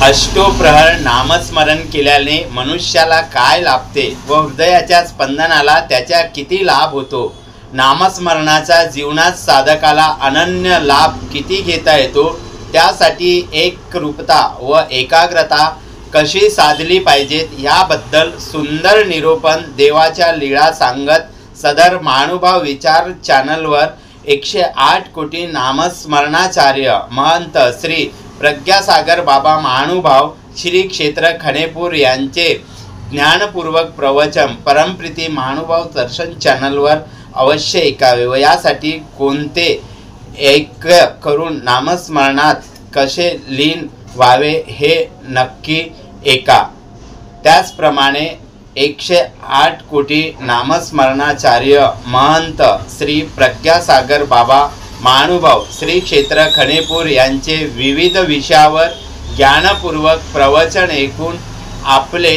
अष्टोप्रहर नामस्मरण केल्याने मनुष्याला काय लाभते व हृदयाच्या स्पंदनाला त्याचा किती लाभ होतो, नामस्मरणाचा जीवनात साधकाला अनन्य लाभ किती घेता येतो, त्यासाठी एकरूपता व एकाग्रता कशी साधली पाहिजेत याबद्दल सुंदर निरूपण देवाच्या लीळा सांगत सदर महानुभाव विचार चॅनलवर 108 कोटी नामस्मरणाचार्य महंत श्री प्रज्ञासागर बाबा महानुभाव श्री क्षेत्र खणेपूर यांचे ज्ञानपूर्वक प्रवचन परमप्रीती महानुभाव दर्शन चॅनलवर अवश्य ऐकावे व यासाठी कोणते एक करून नामस्मरणात कसे लीन व्हावे हे नक्की ऐका। त्याचप्रमाणे 108 कोटी नामस्मरणाचार्य महंत श्री प्रज्ञासागर बाबा महानुभाव श्री क्षेत्र खणेपूर यांचे विविध विषयावर ज्ञानपूर्वक प्रवचन ऐकून आपले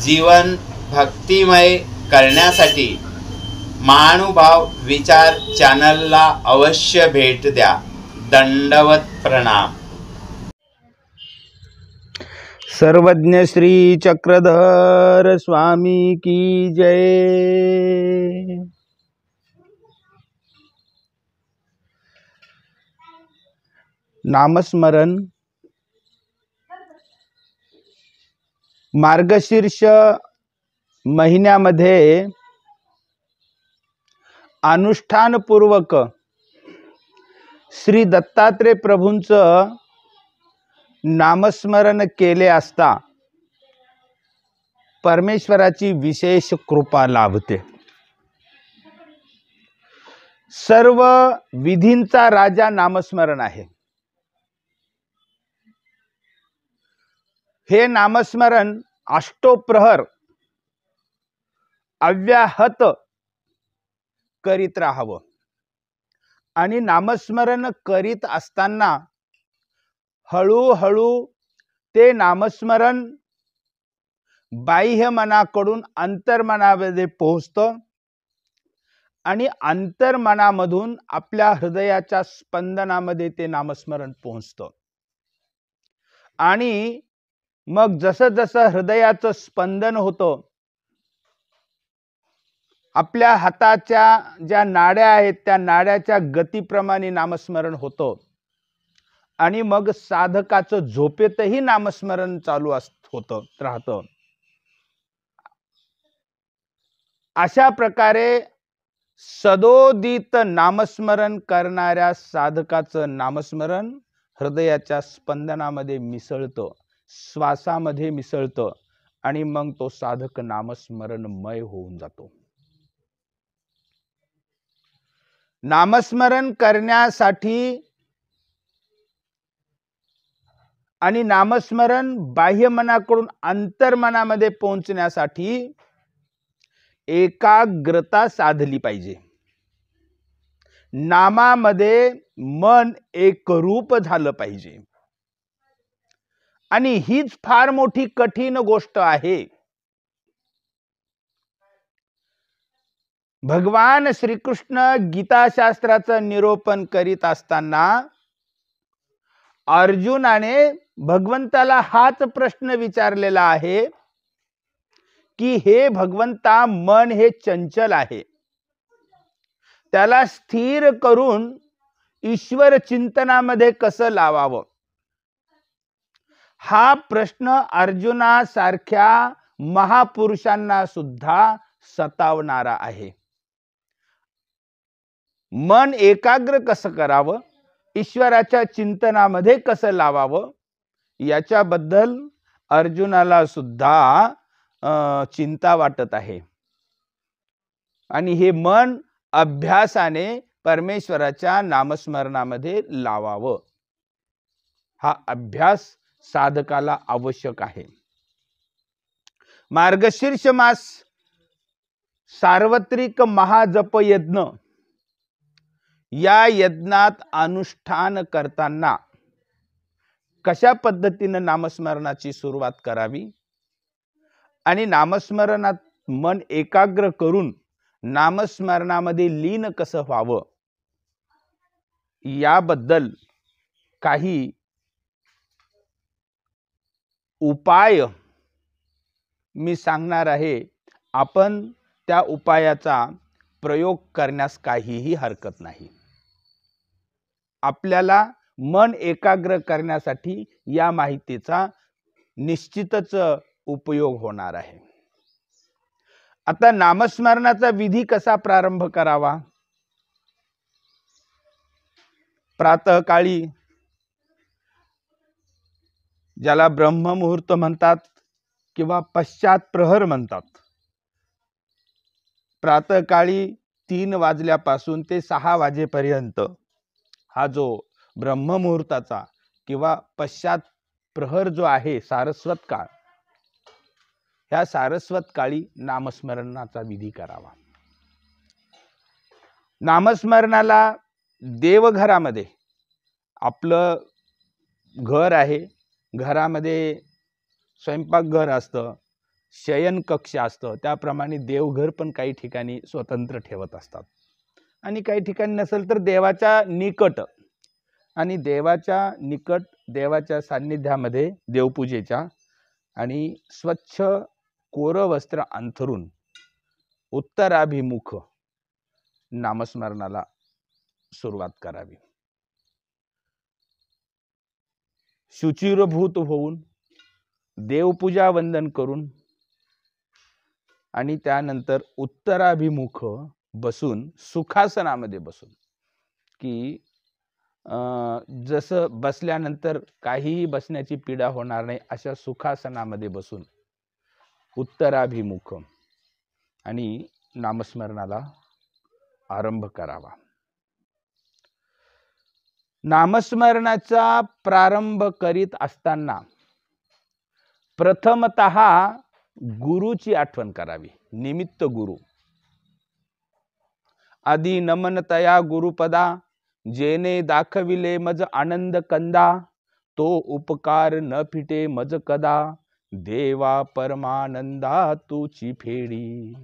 जीवन भक्तिमय करण्यासाठी महानुभाव विचार चॅनलला अवश्य भेट द्या। दंडवत प्रणाम। सर्वज्ञ श्री चक्रधर स्वामी की जय। नामस्मरण मार्गशीर्ष महिन्यामध्ये अनुष्ठानपूर्वक श्री दत्तात्रय प्रभूंचं नामस्मरण केले असता परमेश्वराची विशेष कृपा लाभते। सर्व विधींचा राजा नामस्मरण आहे। हे नामस्मरण अष्टोप्रहर अव्याहत करीत राहावं आणि नामस्मरण करीत असताना हळूहळू ते नामस्मरण बाह्य मनाकडून अंतर्मनामध्ये पोहोचतं आणि अंतर्मनामधून आपल्या हृदयाच्या स्पंदनामध्ये ते नामस्मरण पोहोचतं आणि मग जसं जसं हृदयाचं स्पंदन होतं, आपल्या हाताच्या ज्या नाड्या आहेत त्या नाड्याच्या गतीप्रमाणे नामस्मरण होतं आणि मग साधकाचं झोपेतही नामस्मरण चालू होतं राहतं। अशा प्रकारे सदोदित नामस्मरण करणाऱ्या साधकाचं नामस्मरण हृदयाच्या स्पंदनामध्ये मिसळतं, श्वासामध्ये मिसळतं आणि मग तो साधक नामस्मरणमय होऊन जातो। नामस्मरण करण्यासाठी आणि नामस्मरण बाह्य मनाकडून अंतर्मनामध्ये पोहोचण्यासाठी एकाग्रता साधली पाहिजे। नामामध्ये मन एकरूप झालं पाहिजे आणि हीच फार मोठी कठीण गोष्ट आहे। भगवान श्रीकृष्ण गीताशास्त्राचं निरूपण करीत असताना अर्जुनाने भगवंताला हाच प्रश्न विचारलेला आहे की हे भगवंता, मन हे चंचल आहे, त्याला स्थिर करून ईश्वर चिंतनामध्ये कसं लावावं। हा प्रश्न अर्जुनासारख्या महापुरुषांना सुद्धा सतावणारा आहे। मन एकाग्र कसं करावं, ईश्वराच्या चिंतनामध्ये कसं लावावं, याच्याबद्दल अर्जुनाला सुद्धा चिंता वाटत आहे आणि हे मन अभ्यासाने परमेश्वराच्या नामस्मरणामध्ये लावावं। हा अभ्यास साधकाला आवश्यक आहे। मार्गशीर्ष मास सार्वत्रिक महाजप यज्ञ, या यज्ञात अनुष्ठान करताना कशा पद्धतीने नामस्मरणाची सुरुवात करावी आणि नामस्मरणात मन एकाग्र करून नामस्मरणामध्ये लीन कसं व्हावं याबद्दल काही उपाय मी सांगणार आहे. आपण त्या उपायाचा प्रयोग करण्यास काहीही हरकत नाही. आपल्याला मन एकाग्र करण्यासाठी या माहितीचा निश्चितच उपयोग होणार आहे. आता नामस्मरणाचा विधी कसा प्रारंभ करावा? प्रातःकाळी, ज्याला ब्रह्ममुहूर्त म्हणतात किंवा पश्चात प्रहर म्हणतात, प्रातःकाळी 3 वाजल्यापासून ते 6 वाजेपर्यंत हा जो ब्रह्ममुहूर्ताचा किंवा पश्चात प्रहर जो आहे, सारस्वत काळ, ह्या सारस्वत काळी नामस्मरणाचा विधी करावा. नामस्मरणाला देवघरामध्ये, आपलं घर आहे, घरामध्ये स्वयंपाकघर असतं, शयन कक्ष असतं, त्याप्रमाणे देवघर पण काही ठिकाणी स्वतंत्र ठेवत असतात. आणि काही ठिकाणी नसेल तर देवाच्या निकट, आणि देवाच्या निकट, देवाच्या सान्निध्यामध्ये देवपूजेच्या आणि स्वच्छ कोरं वस्त्र अंथरून उत्तराभिमुख नामस्मरणाला सुरुवात करावी. शुचिरभूत होऊन देवपूजा वंदन करून आणि त्यानंतर उत्तराभिमुख बसून, सुखासनामध्ये बसून, की जसं बसल्यानंतर काहीही बसण्याची पीडा होणार नाही अशा सुखासनामध्ये बसून उत्तराभिमुख आणि नामस्मरणाला आरंभ करावा. नामस्मरणाचा प्रारंभ करीत असताना प्रथमतः गुरुची आठवण करावी. निमित्त गुरु. आधी नमन तया गुरुपदा, जेने दाखविले मज आनंद कंदा, तो उपकार न फिटे मज कदा, देवा परमानंदा तुची फेडी.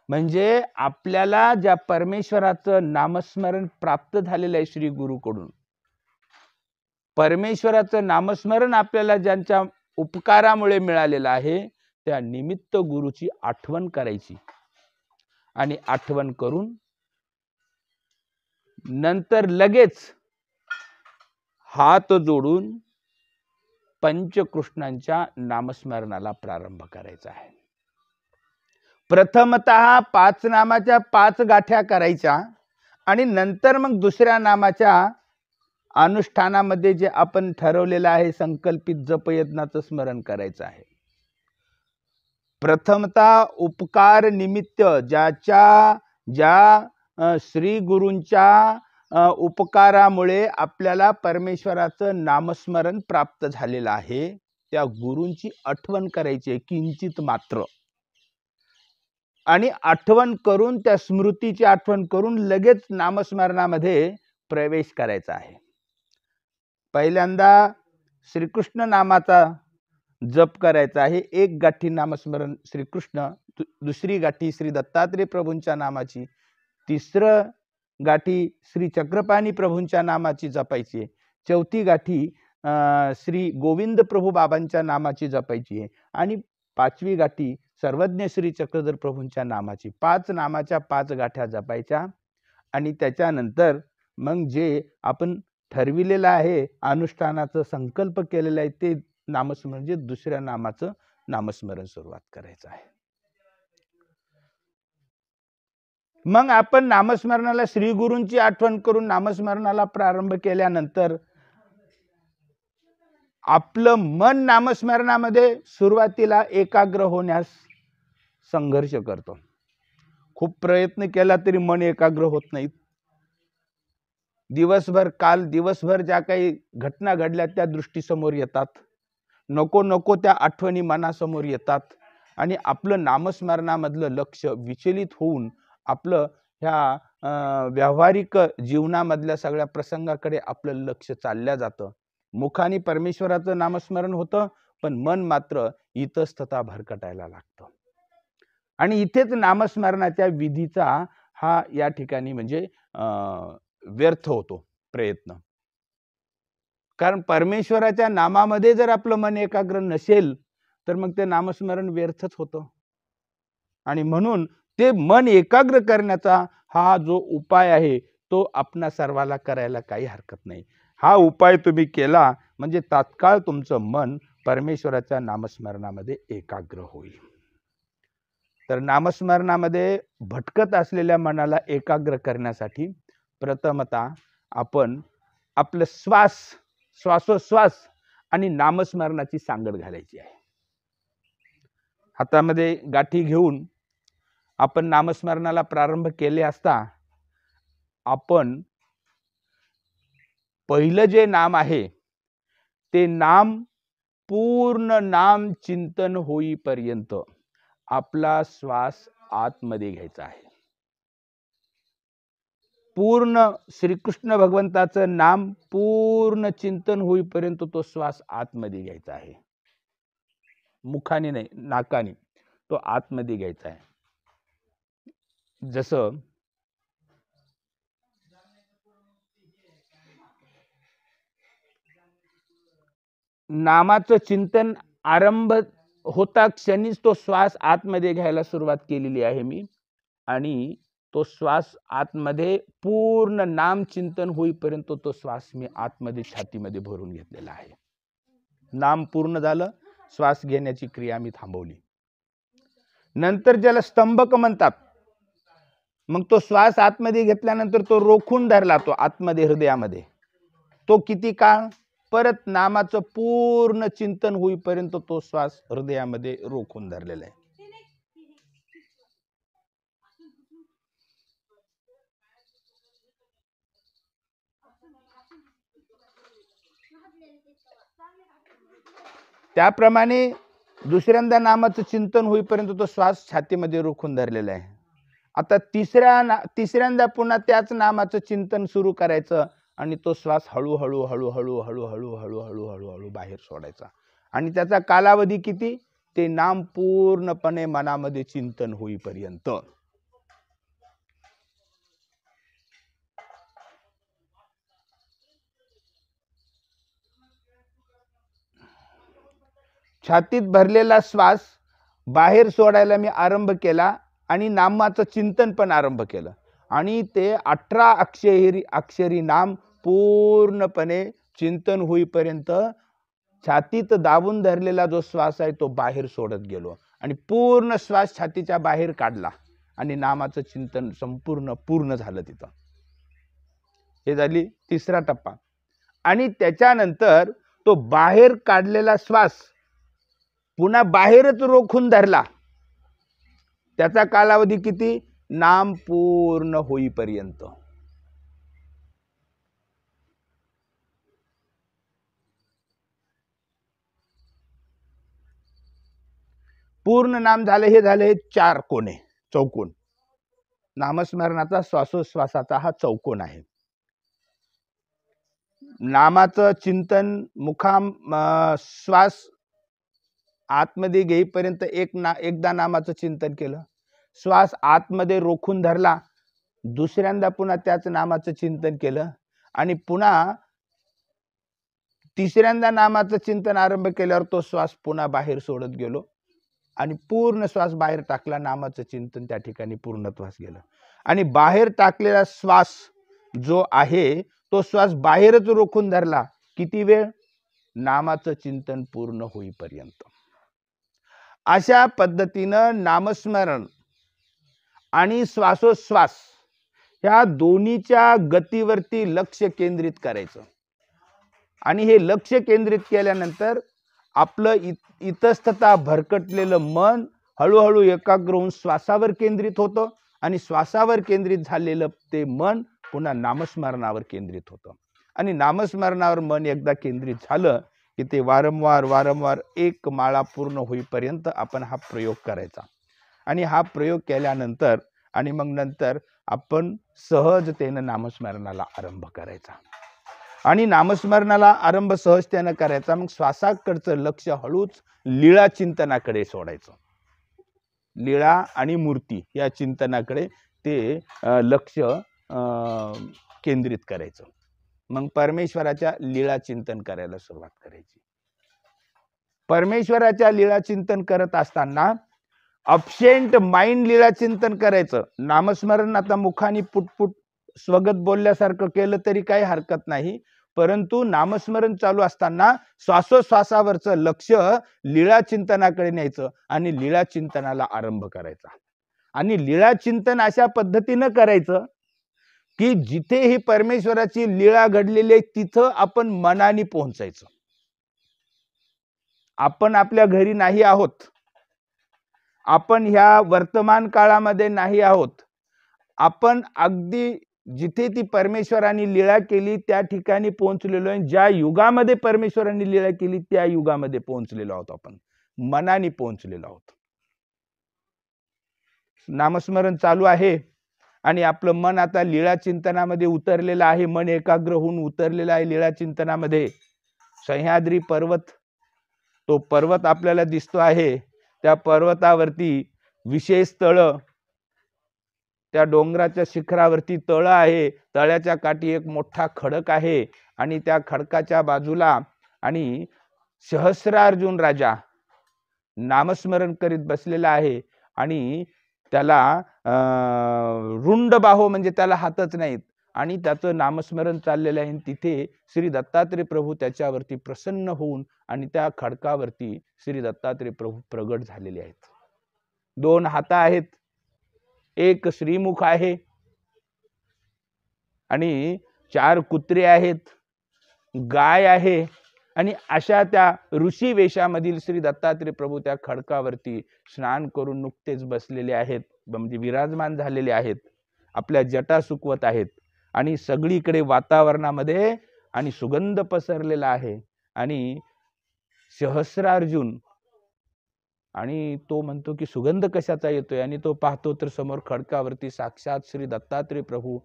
म्हणजे आपल्याला ज्या परमेश्वराचं नामस्मरण प्राप्त झालेलं आहे श्री गुरुकडून, परमेश्वराचं नामस्मरण आपल्याला ज्यांच्या उपकारामुळे मिळालेलं आहे, त्या निमित्त गुरुची आठवण करायची. आणि आठवण करून नंतर लगेच हात जोडून पंचकृष्णांच्या नामस्मरणाला प्रारंभ करायचा आहे. प्रथमतः 5 नामाच्या 5 गाठ्या करायच्या आणि नंतर मग दुसऱ्या नामाच्या अनुष्ठानामध्ये जे आपण ठरवलेलं आहे संकल्पित जपयज्ञाचं स्मरण करायचं आहे. प्रथमतः उपकार निमित्त, ज्या श्री गुरूंच्या उपकारामुळे आपल्याला परमेश्वराचं नामस्मरण प्राप्त झालेलं आहे, त्या गुरूंची आठवण करायची किंचित मात्र. आणि आठवण करून, त्या स्मृतीची आठवण करून लगेच नामस्मरणामध्ये प्रवेश करायचा आहे. पहिल्यांदा श्रीकृष्ण नामाचा जप करायचा आहे. 1 गाठी नामस्मरण श्रीकृष्ण, दुसरी गाठी श्री दत्तात्रेय प्रभूंच्या नामाची, 3रं गाठी श्री चक्रपाणी प्रभूंच्या नामाची जपायची, 4थी गाठी श्री गोविंद प्रभू बाबांच्या नामाची जपायची आहे, आणि 5वी गाठी सर्वज्ञ श्री चक्रधर प्रभूंच्या नामाची. 5 नामाच्या 5 गाठ्या जपायच्या. आणि त्याच्यानंतर मग जे आपण ठरविलेलं आहे, अनुष्ठानाचा संकल्प केलेला आहे, ते नामस्मरण म्हणजे दुसऱ्या नामाचं नामस्मरण सुरुवात करायचं आहे. मग आपण नामस्मरणाला श्री गुरूंची आठवण करून नामस्मरणाला प्रारंभ केल्यानंतर आपलं मन नामस्मरणामध्ये सुरुवातीला एकाग्र होण्यास संघर्ष करतो. खूप प्रयत्न केला तरी मन एकाग्र होत नाही. दिवसभर ज्या काही घटना घडल्या त्या दृष्टीसमोर येतात, नको नको त्या आठवणी मनासमोर येतात, आणि आपलं नामस्मरणामधलं लक्ष विचलित होऊन आपलं ह्या व्यावहारिक जीवनामधल्या सगळ्या प्रसंगाकडे आपलं लक्ष चालल्या जातं. मुखाने परमेश्वराचं नामस्मरण होतं, पण मन मात्र इतस्ततः भरकटायला लागतं. आणि इथेच नामस्मरणाच्या विधीचा हा या ठिकाणी म्हणजे व्यर्थ होतो प्रयत्न. कारण परमेश्वराच्या नामामध्ये जर आपलं मन एकाग्र नसेल तर मग ते नामस्मरण व्यर्थच होतं. आणि म्हणून ते मन एकाग्र करण्याचा हा जो उपाय आहे तो आपणा सर्वाला करायला काही हरकत नाही. हा उपाय तुम्ही केला म्हणजे तात्काळ तुमचं मन परमेश्वराच्या नामस्मरणामध्ये एकाग्र होईल. तर नामस्मरणामध्ये भटकत असलेल्या मनाला एकाग्र करण्यासाठी प्रथमतः आपण आपलं श्वासोश्वास आणि नामस्मरणाची सांगड घालायची आहे. हातामध्ये गाठी घेऊन आपण नामस्मरणाला प्रारंभ केले असता आपण पहिलं जे नाम आहे ते नाम पूर्ण नाम चिंतन होईपर्यंत आपला श्वास आतमध्ये घ्यायचा आहे. पूर्ण श्रीकृष्ण भगवंताचं नाम पूर्ण चिंतन होईपर्यंत तो श्वास आतमध्ये घ्यायचा आहे. मुखाने नाही, नाकाने तो आतमध्ये घ्यायचा आहे. जसं नामाचं चिंतन आरंभ होता क्षणीच तो श्वास आतमध्ये घ्यायला सुरुवात केलेली आहे मी, आणि तो श्वास आतमध्ये पूर्ण नाम चिंतन होईपर्यंत तो श्वास मी आतमध्ये छातीमध्ये भरून घेतलेला आहे. नाम पूर्ण झालं, श्वास घेण्याची क्रिया मी थांबवली. नंतर ज्याला स्तंभक म्हणतात, मग तो श्वास आतमध्ये घेतल्यानंतर तो रोखून धरला तो आतमध्ये हृदयामध्ये. तो किती काळ? परत नामाचं पूर्ण चिंतन होईपर्यंत तो श्वास हृदयामध्ये रोखून धरलेला आहे. त्याप्रमाणे दुसऱ्यांदा नामाचं चिंतन होईपर्यंत तो श्वास छातीमध्ये रोखून धरलेला आहे. आता तिसऱ्यांदा पुन्हा त्याच नामाचं चिंतन सुरू करायचं आणि तो श्वास हळूहळू हळूहळू हळूहळू हळूहळू हळूहळू बाहेर सोडायचा. आणि त्याचा कालावधी किती? ते नाम पूर्णपणे मनामध्ये चिंतन होईपर्यंत. छातीत भरलेला श्वास बाहेर सोडायला मी आरंभ केला आणि नामाचं चिंतन पण आरंभ केलं, आणि ते 18 अक्षरी नाम पूर्णपणे चिंतन होईपर्यंत छातीत दाबून धरलेला जो श्वास आहे तो बाहेर सोडत गेलो आणि पूर्ण श्वास छातीच्या बाहेर काढला आणि नामाचं चिंतन संपूर्ण पूर्ण झालं तिथं. हे झाली तिसरा टप्पा. आणि त्याच्यानंतर तो बाहेर काढलेला श्वास पुन्हा बाहेरच रोखून धरला. त्याचा कालावधी किती? नाम पूर्ण होईपर्यंत. पूर्ण नाम झाले. हे झाले 4 कोणे, चौकोन. नामस्मरणाचा श्वासोश्वासाचा हा चौकोन आहे. नामाचं चिंतन श्वास आतमध्ये घेईपर्यंत एकदा नामाचं चिंतन केलं, श्वास आतमध्ये रोखून धरला, दुसऱ्यांदा पुन्हा त्याच नामाचं चिंतन केलं, आणि पुन्हा तिसऱ्यांदा नामाचं चिंतन आरंभ केल्यावर तो श्वास पुन्हा बाहेर सोडत गेलो आणि पूर्ण श्वास बाहेर टाकला. नामाचं चिंतन त्या ठिकाणी पूर्णत्वास गेलं. आणि बाहेर टाकलेला श्वास जो आहे तो श्वास बाहेरच रोखून धरला. किती वेळ? नामाचं चिंतन पूर्ण होईपर्यंत. अशा पद्धतीनं नामस्मरण आणि श्वासोश्वास ह्या दोन्हीच्या गतीवरती लक्ष केंद्रित करायचं. आणि हे लक्ष केंद्रित केल्यानंतर आपलं इतस्तता भरकटलेलं मन हळूहळू एकाग्र होऊन श्वासावर केंद्रित होतं, आणि श्वासावर केंद्रित झालेलं ते मन पुन्हा नामस्मरणावर केंद्रित होतं. आणि नामस्मरणावर मन एकदा केंद्रित झालं की ते वारंवार एक माळा पूर्ण होईपर्यंत आपण हा प्रयोग करायचा. आणि हा प्रयोग केल्यानंतर आणि मग नंतर आपण सहजतेनं नामस्मरणाला आरंभ करायचा. आणि नामस्मरणाला आरंभ सहजतेनं करायचा. मग श्वासाकडचं लक्ष हळूच लीळा चिंतनाकडे सोडायचं. लीळा आणि मूर्ती या चिंतनाकडे ते लक्ष केंद्रित करायचं. मग परमेश्वराच्या लीळा चिंतन करायला सुरुवात करायची. परमेश्वराच्या लीळा चिंतन करत असताना अबसेंट माइंड लीळा चिंतन करायचं. नामस्मरण आता मुखाने पुटपुट स्वगत बोलल्यासारखं केलं तरी काही हरकत नाही, परंतु नामस्मरण चालू असताना श्वासोश्वासावरचं लक्ष लीळा चिंतनाकडे न्यायचं आणि लीळा चिंतनाला आरंभ करायचा. आणि लीळा चिंतन अशा पद्धतीनं करायचं की जिथे ही परमेश्वराची लीळा घडलेली आहे तिथं आपण मनाने पोहोचायचं. आपण आपल्या घरी नाही आहोत, आपण ह्या वर्तमान काळामध्ये नाही आहोत, आपण अगदी जिथे ती परमेश्वराने लीळा केली त्या ठिकाणी पोहोचलेलो आहे. ज्या युगामध्ये परमेश्वराने लीळा केली त्या युगामध्ये पोहोचलेलो आहोत. आपण मनाने पोहोचलेलो आहोत. नामस्मरण चालू आहे आणि आपलं मन आता लीळा चिंतनामध्ये उतरलेलं आहे. मन एकाग्र होऊन उतरलेलं आहे लीळा चिंतनामध्ये. सह्याद्री पर्वत, तो पर्वत आपल्याला दिसतो आहे. त्या पर्वतावरती विशेष तळ, त्या डोंगराच्या शिखरावरती तळ आहे. तळ्याच्या काठी एक मोठा खडक आहे आणि त्या खडकाच्या बाजूला आणि सहस्रार्जुन राजा नामस्मरण करीत बसलेला आहे आणि त्याला रुंड बाहो म्हणजे त्याला हातच नाहीत आणि त्याचं नामस्मरण चाललेलं आहे. तिथे श्री दत्तात्रय प्रभू त्याच्यावरती प्रसन्न होऊन आणि त्या खडकावरती श्री दत्तात्रय प्रभू प्रगट झालेले आहेत. 2 हात आहेत, एक श्रीमुख आहे आणि 4 कुत्रे आहेत, गाय आहे आणि अशा त्या ऋषी वेशामधील श्री दत्तात्रय प्रभू त्या खडकावरती स्नान करून नुकतेच बसलेले आहेत, म्हणजे विराजमान झालेले आहेत. आपल्या जटा सुकवत आहेत आणि सगळीकडे वातावरणामध्ये आणि सुगंध पसरलेला आहे आणि सहस्रार्जुन आणि तो म्हणतो की सुगंध कशाचा येतोय आणि तो पाहतो तर समोर खडकावरती साक्षात श्री दत्तात्रय प्रभू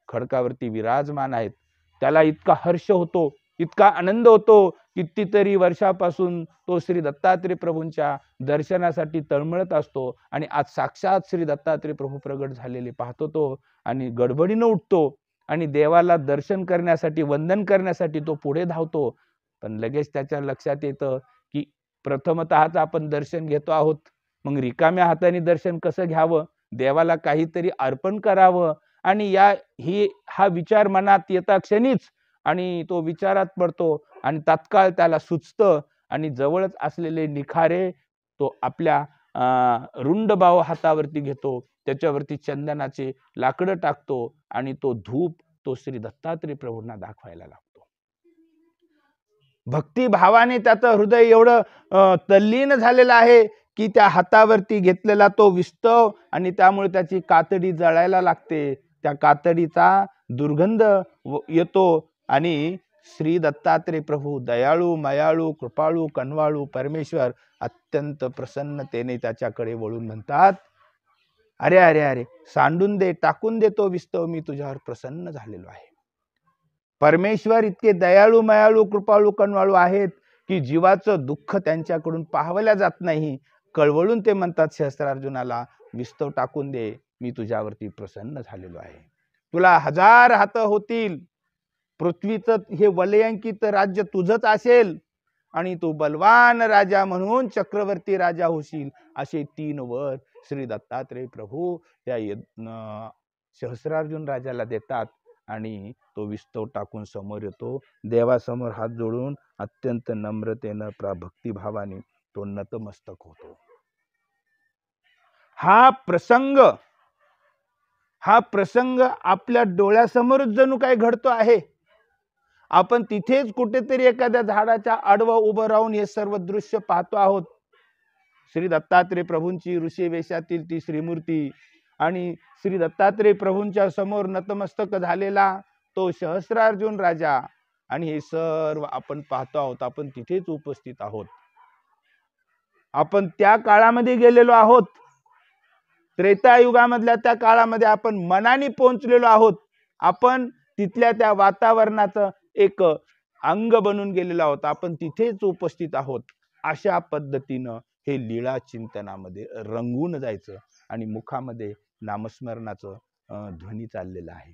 खडकावरती विराजमान आहेत. त्याला इतका हर्ष होतो, इतका आनंद होतो, कितीतरी वर्षापासून तो श्री दत्तात्रय प्रभूंच्या दर्शनासाठी तळमळत असतो आणि आज साक्षात श्री दत्तात्रय प्रभू प्रगट झालेले पाहतो तो आणि गडबडीनं उठतो आणि देवाला दर्शन करण्यासाठी वंदन करण्यासाठी तो पुढे धावतो. पण लगेच त्याच्या लक्षात येतं की प्रथमतःच आपण दर्शन घेतो आहोत, मग रिकाम्या हाताने दर्शन कसं घ्यावं, देवाला काहीतरी अर्पण करावं आणि हा विचार मनात येता क्षणीच आणि तो विचारात पडतो आणि तात्काळ त्याला सुचतं आणि जवळच असलेले निखारे तो आपल्या रुंड बाव हातावरती घेतो, त्याच्यावरती चंदनाचे लाकडं टाकतो आणि तो धूप तो श्री दत्तात्रय प्रभूंना दाखवायला लागतो. भक्तिभावाने त्याचं हृदय एवढं तल्लीन झालेलं आहे की त्या हातावरती घेतलेला तो विस्तव आणि त्यामुळे त्याची कातडी जळायला लागते. त्या कातडीचा दुर्गंध येतो आणि श्री दत्तात्रय प्रभू दयाळू मयाळू कृपाळू कनवाळू परमेश्वर अत्यंत प्रसन्नतेने त्याच्याकडे वळून म्हणतात, अरे अरे अरे सांडून दे, टाकून दे तो विस्तव, मी तुझ्यावर प्रसन्न झालेलो आहे. परमेश्वर इतके दयाळू मयाळू कृपाळू कनवाळू आहेत की जीवाचं दुःख त्यांच्याकडून पाहवल्या जात नाही. कळवळून ते म्हणतात सहस्रार्जुनाला, विस्तव टाकून दे, मी तुझ्यावरती प्रसन्न झालेलो आहे. तुला 1000 हात होतील, पृथ्वीचं हे वलयांकित राज्य तुझंच असेल आणि तू बलवान राजा म्हणून चक्रवर्ती राजा होशील, असे 3 वर श्री दत्तात्रय प्रभू त्या सहस्रार्जुन राजाला देतात आणि तो विस्तव टाकून समोर येतो. देवासमोर हात जोडून अत्यंत नम्रतेनं भक्तिभावाने तो नतमस्तक होतो. हा प्रसंग आपल्या डोळ्यासमोरच जणू काय घडतो आहे. आपण तिथेच कुठेतरी एखाद्या झाडाच्या आडवं उभं राहून हे सर्व दृश्य पाहतो आहोत. श्री दत्तात्रय प्रभूंची ऋषी वेशातील ती श्रीमूर्ती आणि श्री दत्तात्रय प्रभूंच्या समोर नतमस्तक झालेला तो सहस्रार्जुन राजा आणि हे सर्व आपण पाहतो आहोत. आपण तिथेच उपस्थित आहोत. आपण त्या काळामध्ये गेलेलो आहोत. त्रेतायुगामधल्या त्या काळामध्ये आपण मनाने पोहोचलेलो आहोत. आपण तिथल्या त्या वातावरणाचं एक अंग बनून गेलेलो आहोत. आपण तिथेच उपस्थित आहोत. अशा पद्धतीनं हे लीळा चिंतनामध्ये रंगून जायचं आणि मुखामध्ये नामस्मरणाचं ध्वनी चाललेला आहे.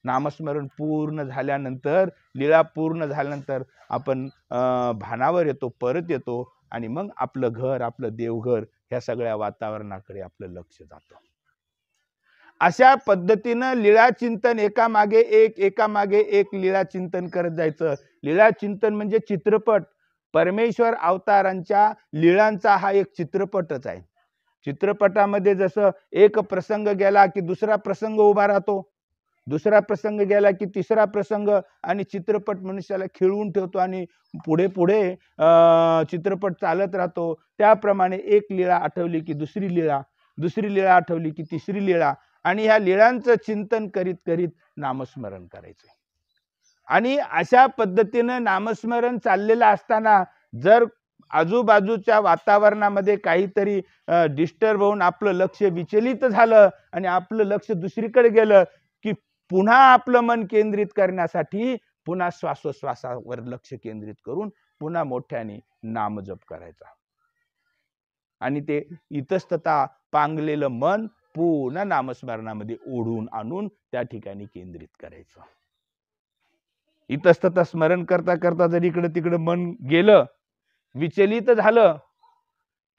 नामस्मरण पूर्ण झाल्यानंतर, लीळा पूर्ण झाल्यानंतर आपण भानावर येतो, परत येतो आणि मग आपलं घर, आपलं देवघर ह्या सगळ्या वातावरणाकडे आपलं लक्ष जातं. अशा पद्धतीनं लीळा चिंतन एकामागे एक लीळा चिंतन करत जायचं. लीळा चिंतन म्हणजे चित्रपट. परमेश्वर अवतारांच्या लीळांचा हा एक चित्रपटच आहे. चित्रपटामध्ये जसं एक प्रसंग गेला की दुसरा प्रसंग उभा राहतो, दुसरा प्रसंग गेला की तिसरा प्रसंग, आणि चित्रपट मनुष्याला खिळवून ठेवतो आणि पुढे पुढे चित्रपट चालत राहतो. त्याप्रमाणे एक लीळा आठवली की दुसरी लीळा, दुसरी लीळा आठवली की तिसरी लीळा, आणि ह्या लीळांचं चिंतन करीत करीत नामस्मरण करायचं. आणि अशा पद्धतीनं नामस्मरण चाललेलं असताना जर आजूबाजूच्या वातावरणामध्ये काहीतरी डिस्टर्ब होऊन आपलं लक्ष विचलित झालं आणि आपलं लक्ष दुसरीकडे गेलं की पुन्हा आपलं मन केंद्रित करण्यासाठी पुन्हा श्वासोश्वासावर लक्ष केंद्रित करून पुन्हा मोठ्याने नामजप करायचा. आणि ते इतस्तता पांगलेलं मन पुन्हा नामस्मरणामध्ये ओढून आणून त्या ठिकाणी केंद्रित करायचं. इतस्तता स्मरण करता करता जर इकडे तिकडे मन गेलं, विचलित झालं,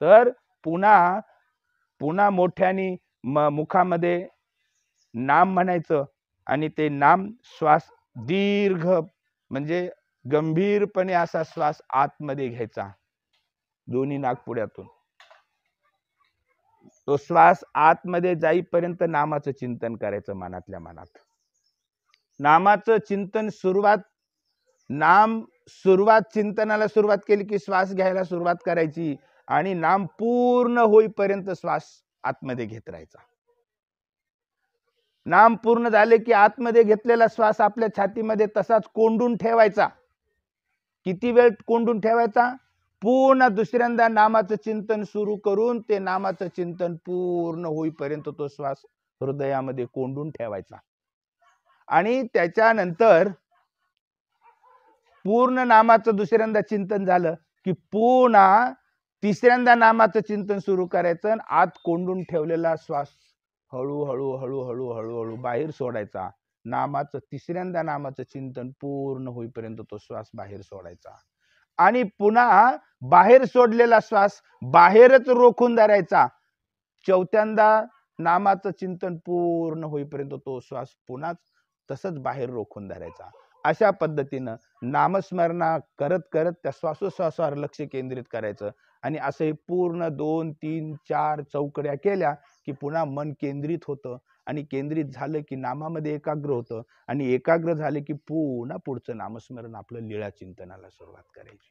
तर पुन्हा पुन्हा मोठ्याने मुखामध्ये नाम म्हणायचं आणि ते नाम श्वास दीर्घ म्हणजे गंभीरपणे असा श्वास आतमध्ये घ्यायचा दोन्ही नाकपुड्यातून. तो श्वास आतमध्ये जाईपर्यंत नामाचं चिंतन करायचं मनातल्या मनात. नामाचं चिंतन चिंतनाला सुरुवात केली की श्वास घ्यायला सुरुवात करायची आणि नाम पूर्ण होईपर्यंत श्वास आतमध्ये घेत राहायचा. नाम पूर्ण झाले की आतमध्ये घेतलेला श्वास आपल्या छातीमध्ये तसाच कोंडून ठेवायचा. किती वेळ कोंडून ठेवायचा? पुन्हा दुसऱ्यांदा नामाचं चिंतन सुरू करून ते नामाचं चिंतन पूर्ण होईपर्यंत तो श्वास हृदयामध्ये कोंडून ठेवायचा. आणि त्याच्यानंतर पूर्ण नामाचं दुसऱ्यांदा चिंतन झालं की पुन्हा तिसऱ्यांदा नामाचं चिंतन सुरू करायचं. आत कोंडून ठेवलेला श्वास हळूहळू हळूहळू हळूहळू बाहेर सोडायचा. तिसऱ्यांदा नामाचं चिंतन पूर्ण होईपर्यंत तो श्वास बाहेर सोडायचा. आणि पुन्हा बाहेर सोडलेला श्वास बाहेरच रोखून धरायचा. चौथ्यांदा नामाचं चिंतन पूर्ण होईपर्यंत तो श्वास पुन्हा तसंच बाहेर रोखून धरायचा. अशा पद्धतीनं नामस्मरणा करत करत त्या श्वासोश्वासावर लक्ष केंद्रित करायचं. आणि असं हे पूर्ण 2, 3, 4 चौकड्या केल्या की पुन्हा मन केंद्रित होतं आणि केंद्रित झालं की नामामध्ये एकाग्र होतं आणि एकाग्र झाले की पुन्हा पुढचं नामस्मरण आपलं लीळा चिंतनाला सुरुवात करायची.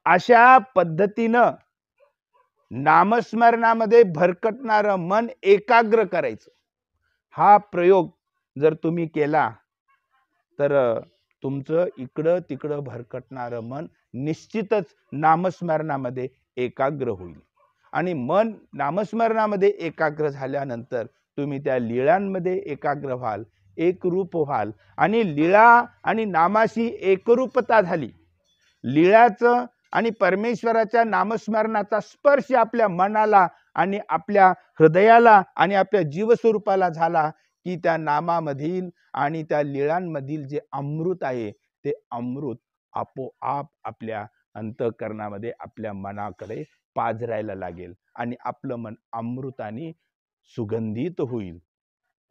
अशा पद्धतीनं नामस्मरणामध्ये भरकटणारं मन एकाग्र करायचं. हा प्रयोग जर तुम्ही केला तर तुमचं इकडं तिकडं भरकटणारं मन निश्चितच नामस्मरणामध्ये एकाग्र होईल. आणि मन नामस्मरणामध्ये एकाग्र झाल्यानंतर तुम्ही त्या लीळांमध्ये एकाग्र व्हाल, एकरूप व्हाल. आणि लीळा आणि नामाशी एकरूपता झाली. लीळाचं आणि परमेश्वराच्या नामस्मरणाचा स्पर्श आपल्या मनाला आणि आपल्या हृदयाला आणि आपल्या जीवस्वरूपाला झाला की त्या नामामधील आणि त्या लीळांमधील जे अमृत आहे ते अमृत आपोआप आपल्या अंतःकरणामध्ये आपल्या मनाकडे पाझरायला लागेल आणि आपलं मन अमृताने सुगंधित होईल,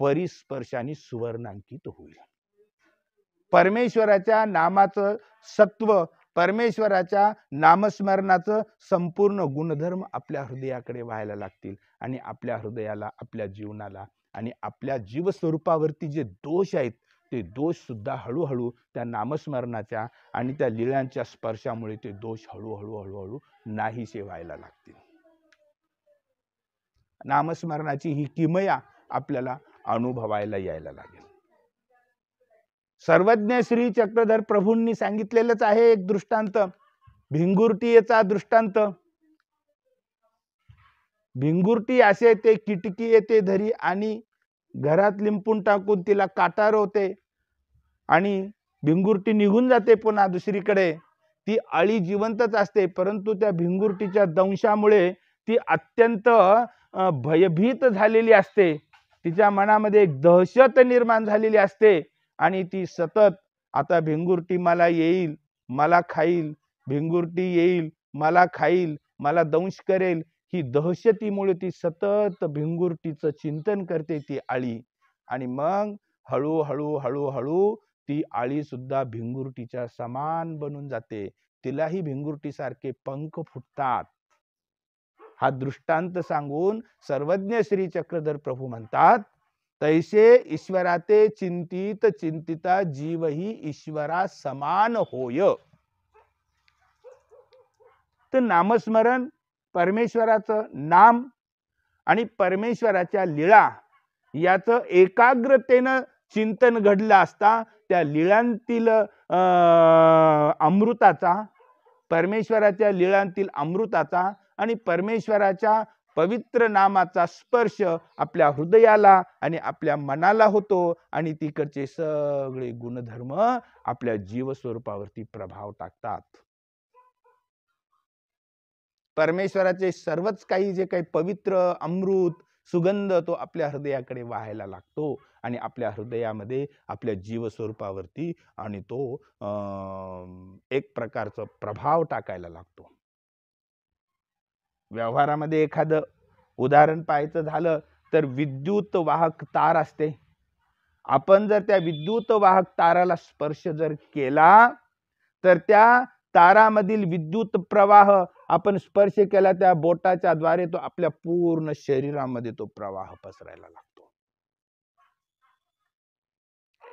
परिस्पर्शाने सुवर्णांकित होईल. परमेश्वराच्या नामाचं सत्व, परमेश्वराच्या नामस्मरणाचं संपूर्ण गुणधर्म आपल्या हृदयाकडे व्हायला लागतील आणि आपल्या हृदयाला, आपल्या जीवनाला आणि आपल्या जीवस्वरूपावरती जे दोष आहेत ते दोष सुद्धा हळूहळू त्या नामस्मरणाच्या आणि त्या लीळांच्या स्पर्शामुळे ते दोष हळूहळू हळूहळू नाहीसे व्हायला लागतील. नामस्मरणाची ही किमया आपल्याला अनुभवायला यायला लागेल. सर्वज्ञ श्री चक्रधर प्रभूंनी सांगितलेलंच आहे एक दृष्टांत, भिंगुरटीचा दृष्टांत. भिंगुरटी असे येते, किटकी येते धरी आणि घरात लिंपून टाकून तिला काटार होते आणि भिंगुरटी निघून जाते पुन्हा दुसरीकडे. ती अळी जिवंतच असते, परंतु त्या भिंगुरटीच्या दंशामुळे ती अत्यंत भयभीत झालेली असते तिच्या मनामध्ये एक दहशत निर्माण झालेली असते आणि ती सतत आता भिंगुरटी मला येईल, मला खाईल, भिंगुरटी येईल, मला खाईल, मला दंश करेल, ही दहशतीमुळे ती सतत भिंगुरटीचं चिंतन करते ती आळी. आणि मग हळूहळू हळूहळू ती आळी सुद्धा भिंगुरटीच्या समान बनून जाते. तिलाही भिंगुरटीसारखे पंख फुटतात. हा दृष्टांत सांगून सर्वज्ञ श्री चक्रधर प्रभू म्हणतात, तैसे ईश्वराते चिंतित चिंतिता जीवही ईश्वरा समान होय. तर नामस्मरण, परमेश्वराचं नाम आणि परमेश्वराच्या लीळा याचं एकाग्रतेनं चिंतन घडलं असता त्या लीळांतील अमृताचा, परमेश्वराच्या लीळांतील अमृताचा आणि परमेश्वराच्या पवित्र नामाचा स्पर्श आपल्या हृदयाला आणि आपल्या मनाला होतो आणि तिकडचे सगळे गुणधर्म आपल्या जीवस्वरूपावरती प्रभाव टाकतात. परमेश्वराचे सर्वच काही जे काही पवित्र अमृत सुगंध तो आपल्या हृदयाकडे वाहायला लागतो आणि आपल्या हृदयामध्ये आपल्या जीवस्वरूपावरती आणि तो एक प्रकारचा प्रभाव टाकायला लागतो. व्यवहारामध्ये एखादं उदाहरण पाहायचं झालं तर विद्युत वाहक तार असते. आपण जर त्या विद्युत वाहक ताराला स्पर्श जर केला तर त्या तारामधील विद्युत प्रवाह आपण स्पर्श केला त्या बोटाच्या द्वारे तो आपल्या पूर्ण शरीरामध्ये तो प्रवाह पसरायला लागतो.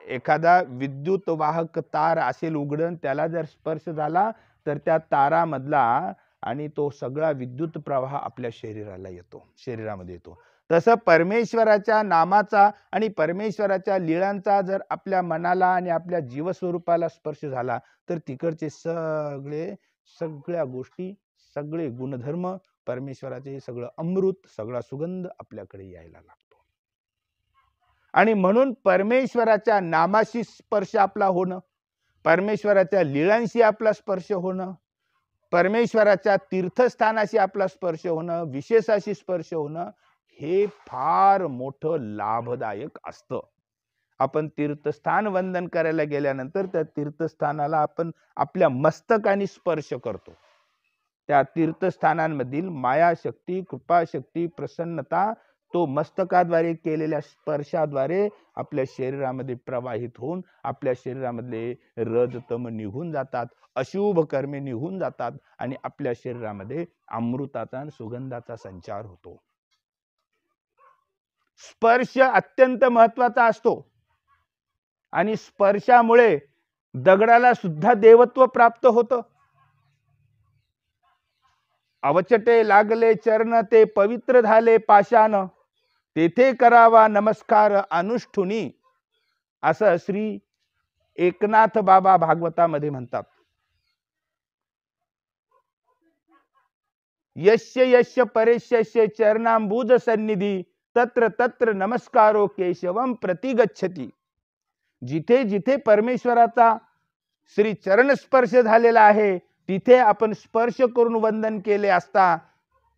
एखादा विद्युत वाहक तार असेल उघडून त्याला जर स्पर्श झाला तर त्या तारामधला आणि तो सगळा विद्युत प्रवाह आपल्या शरीराला येतो, शरीरामध्ये येतो. तसं परमेश्वराच्या नामाचा आणि परमेश्वराच्या लीळांचा जर आपल्या मनाला आणि आपल्या जीवस्वरूपाला स्पर्श झाला तर तिकडचे सगळ्या गोष्टी, सगळे गुणधर्म, परमेश्वराचे सगळं अमृत, सगळा सुगंध आपल्याकडे यायला लागतो. आणि म्हणून परमेश्वराच्या नामाशी स्पर्श आपला होणं, परमेश्वराच्या लीळांशी आपला स्पर्श होणं, परमेश्वराच्या तीर्थस्थानाशी आपला स्पर्श होणं, विशेषाशी स्पर्श होणं हे फार मोठं लाभदायक असतं. आपण तीर्थस्थान वंदन करायला गेल्यानंतर त्या तीर्थस्थानाला आपण आपल्या मस्तकाने स्पर्श करतो. त्या तीर्थस्थानांमधील मायाशक्ती, कृपाशक्ती, प्रसन्नता तो मस्तकाद्वारे केलेल्या स्पर्शाद्वारे आपल्या शरीरामध्ये प्रवाहित होऊन आपल्या शरीरामधले रजतम निघून जातात, अशुभ कर्मे निघून जातात आणि आपल्या शरीरामध्ये अमृताचा आणि सुगंधाचा संचार होतो. स्पर्श अत्यंत महत्वाचा असतो आणि स्पर्शामुळे दगडाला सुद्धा देवत्व प्राप्त होतं. अवचटे लागले चरण ते पवित्र झाले पाशान, तेथे करावा नमस्कार अनुष्ठुनी, असं श्री एकनाथ बाबा भागवतामध्ये म्हणतात. यस्य यस्य परेश्यस्य चरणांबुज सन्निधी तत्र तत्र नमस्कारो केशवम प्रतिगच्छति. जिथे जिथे परमेश्वराचा श्री चरण स्पर्श झालेला आहे तिथे आपण स्पर्श करून वंदन केले असता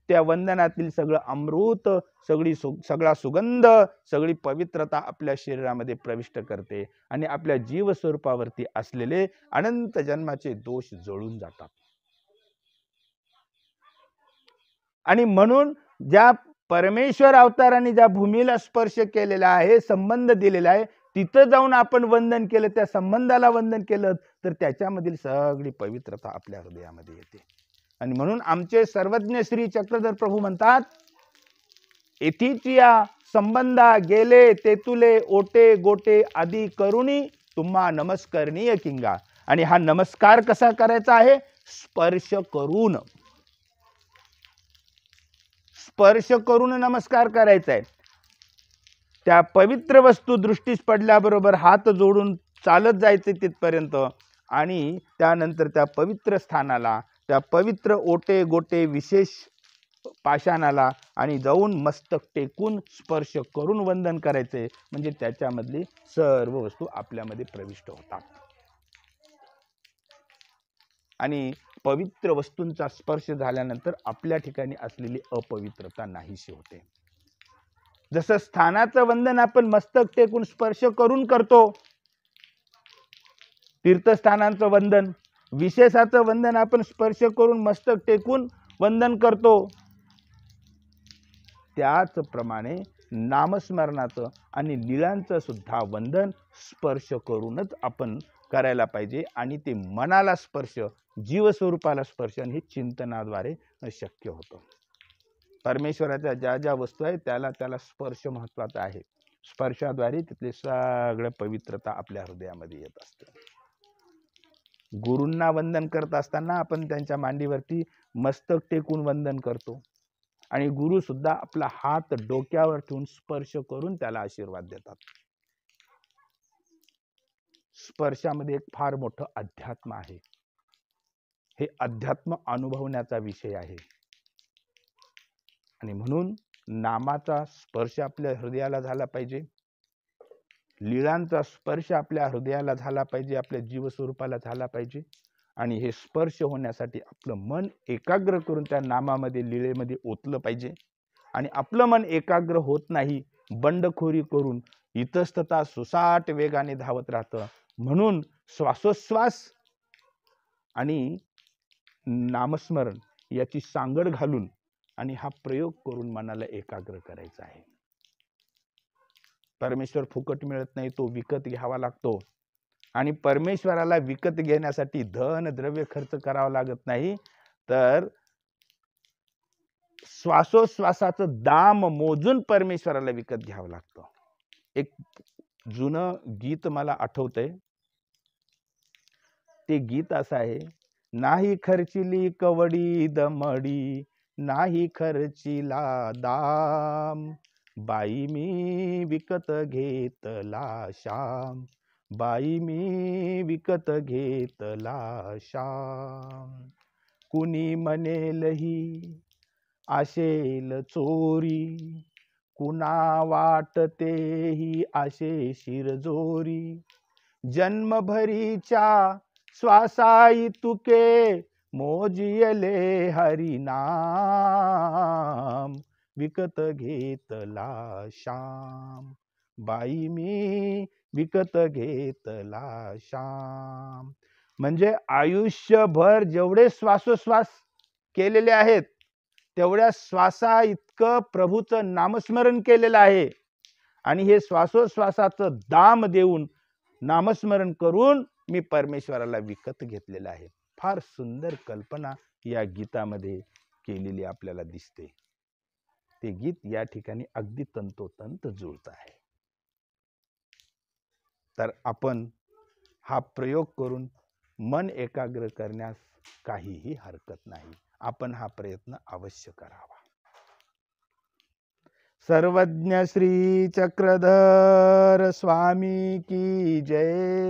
त्या वंदनातील सगळं अमृत, सगळा सुगंध, सगळी पवित्रता आपल्या शरीरामध्ये प्रविष्ट करते आणि आपल्या जीव स्वरूपावरती असलेले अनंत जन्माचे दोष जळून जातात. आणि म्हणून ज्या परमेश्वर अवताराने ज्या भूमीला स्पर्श केलेला आहे, संबंध दिलेला आहे, तिथं जाऊन आपण वंदन केलं, त्या संबंधाला वंदन केलं तर त्याच्यामधील सगळी पवित्रता आपल्या हृदयामध्ये येते. आणि म्हणून आमचे सर्वज्ञ श्री चक्रधर प्रभू म्हणतात, एथिचिया संबंधा गेले तेतुले ओटे गोटे आदी करुणी तुम्हा नमस्करणीय किंगा. आणि हा नमस्कार कसा करायचा आहे? स्पर्श करून, स्पर्श करून नमस्कार करायचा आहे. त्या पवित्र वस्तू दृष्टीस पडल्याबरोबर हात जोडून चालत जायचे तिथपर्यंत आणि त्यानंतर त्या पवित्र स्थानाला, त्या पवित्र ओटे गोटे विशेष पाषाणाला आणि जाऊन मस्तक टेकून स्पर्श करून वंदन करायचे. म्हणजे त्याच्यामधली सर्व वस्तू आपल्यामध्ये प्रविष्ट होतात आणि पवित्र वस्तूंचा स्पर्श झाल्यानंतर आपल्या ठिकाणी असलेली अपवित्रता नाहीशी होते. जसं स्थानाचं वंदन आपण मस्तक टेकून स्पर्श करून करतो, तीर्थस्थानांचं वंदन, विशेषाचं वंदन आपण स्पर्श करून मस्तक टेकून वंदन करतो, त्याचप्रमाणे नामस्मरणाचं आणि लीळांचं सुद्धा वंदन स्पर्श करूनच आपण करायला पाहिजे. आणि ते मनाला स्पर्श, जीवस्वरूपाला स्पर्श, आणि हे चिंतनाद्वारे शक्य होतं. परमेश्वराच्या ज्या ज्या वस्तू आहेत त्याला त्याला स्पर्श महत्वाचा आहे. स्पर्शाद्वारे तिथले सगळं पवित्रता आपल्या हृदयामध्ये येत असते. गुरूंना वंदन करत असताना आपण त्यांच्या मांडीवरती मस्तक टेकून वंदन करतो, आणि गुरु सुद्धा आपला हात डोक्यावर ठेवून स्पर्श करून त्याला आशीर्वाद देतात. स्पर्शामध्ये एक फार मोठं अध्यात्म आहे. हे अध्यात्म अनुभवण्याचा विषय आहे. आणि म्हणून नामाचा स्पर्श आपल्या हृदयाला झाला पाहिजे, लीळांचा स्पर्श आपल्या हृदयाला झाला पाहिजे, आपल्या जीवस्वरूपाला झाला पाहिजे. आणि हे स्पर्श होण्यासाठी आपलं मन एकाग्र करून त्या नामामध्ये, लीळेमध्ये ओतलं पाहिजे. आणि आपलं मन एकाग्र होत नाही, बंडखोरी करून इतस्तता सुसाट वेगाने धावत राहतं. म्हणून श्वासोश्वास आणि नामस्मरण याची सांगड घालून आणि हा प्रयोग करून मनाला एकाग्र करायचा आहे. परमेश्वर फुकट मिळत नाही, तो विकत घ्यावा लागतो. आणि परमेश्वराला विकत घेण्यासाठी धन द्रव्य खर्च करावा लागत नाही, तर श्वासोश्वासाचं दाम मोजून परमेश्वराला विकत घ्यावं लागतं. एक जुनं गीत मला आठवतंय. ते गीत असं आहे, नाही खर्चिली कवडी दमडी, नाही खर्चिला दाम, बाई मी विकत घेतला श्याम, बाई मी विकत घेतला श्याम. कुणी म्हणेल ही आशेल चोरी, कुणा वाटते ही आशे शिरजोरी, जन्मभरीच्या श्वासाई तुके मोजियले हरिनाम, विकत घेतला श्याम, बाई मी विकत घेतला श्याम. म्हणजे आयुष्यभर जेवढे श्वासोश्वास केलेले आहेत तेवढ्या श्वासा इतकं प्रभूचं नामस्मरण केलेलं आहे. आणि हे श्वासोश्वासाचं दाम देऊन नामस्मरण करून मी परमेश्वराला विकत घेतलेलं आहे. फार सुंदर कल्पना या गीतामध्ये केलेली आपल्याला दिसते. ते गीत या ठिकाणी अगदी तंतोतंत जुळत आहे. तर आपण हा प्रयोग करून मन एकाग्र करण्यास काहीही हरकत नाही. आपण हा प्रयत्न अवश्य करावा. सर्वज्ञ श्री चक्रधर स्वामी की जय.